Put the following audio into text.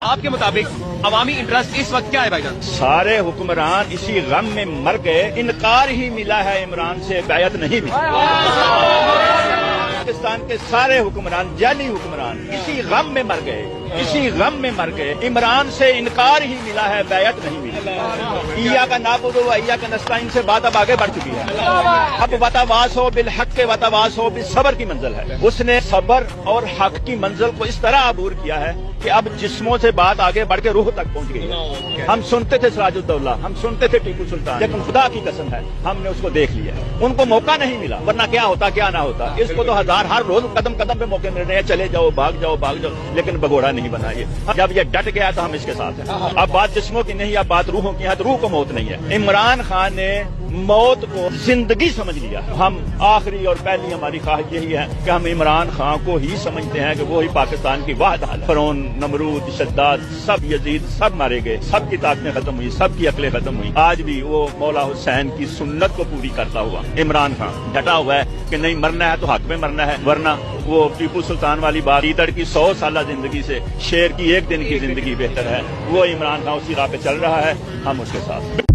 آپ کے مطابق عوامی انٹرسٹ اس وقت کیا ہے بھائی جان؟ سارے حکمران اسی غم میں مر گئے، انکار ہی ملا ہے عمران سے، بیعت نہیں ملی۔ پاکستان کے سارے حکمران، جعلی حکمران اسی غم میں مر گئے، اسی غم میں مر گئے، عمران سے انکار ہی ملا ہے، بیعت نہیں ملی۔ ایاک نعبد و ایاک نستعین سے بات اب آگے بڑھ چکی ہے، اب وتواصوا بالحق وتواصوا بالصبر کی منزل ہے۔ اس نے صبر اور حق کی منزل کو اس طرح عبور کیا ہے کہ اب جسموں سے بات آگے بڑھ کے روح تک پہنچ گئی ہے۔ ہم سنتے تھے سراج الدولہ، ہم سنتے تھے ٹیپو سلطان، لیکن خدا کی قسم ہے ہم نے اس کو دیکھ لیا، ان کو موقع نہیں ملا، ورنہ کیا ہوتا کیا نہ ہوتا۔ اس کو تو ہر روز قدم قدم پہ موقع مل رہے ہیں، چلے جاؤ بھاگ جاؤ بھاگ جاؤ، لیکن بگوڑا نہیں بنا یہ۔ جب یہ ڈٹ گیا تو ہم اس کے ساتھ ہیں۔ اب بات جسموں کی نہیں، اب بات روحوں کی ہے، تو روح کو موت نہیں ہے۔ عمران خان نے موت کو زندگی سمجھ لیا۔ ہم آخری اور پہلی ہماری خواہش یہی ہے کہ ہم عمران خان کو ہی سمجھتے ہیں کہ وہی پاکستان کی واحد حال ہے۔ فرعون، نمرود، شداد، سب یزید سب مارے گئے، سب کی طاقتیں ختم ہوئی، سب کی عقلیں ختم ہوئی۔ آج بھی وہ مولا حسین کی سنت کو پوری کرتا ہوا عمران خان ڈٹا ہوا ہے کہ نہیں مرنا ہے تو حق میں مرنا ہے، ورنہ وہ ٹیپو سلطان والی بات، گیدڑ کی 100 سالہ زندگی سے شیر کی 1 دن کی زندگی بہتر ہے۔ وہ عمران خان اسی راہ پہ چل رہا ہے، ہم اس کے ساتھ۔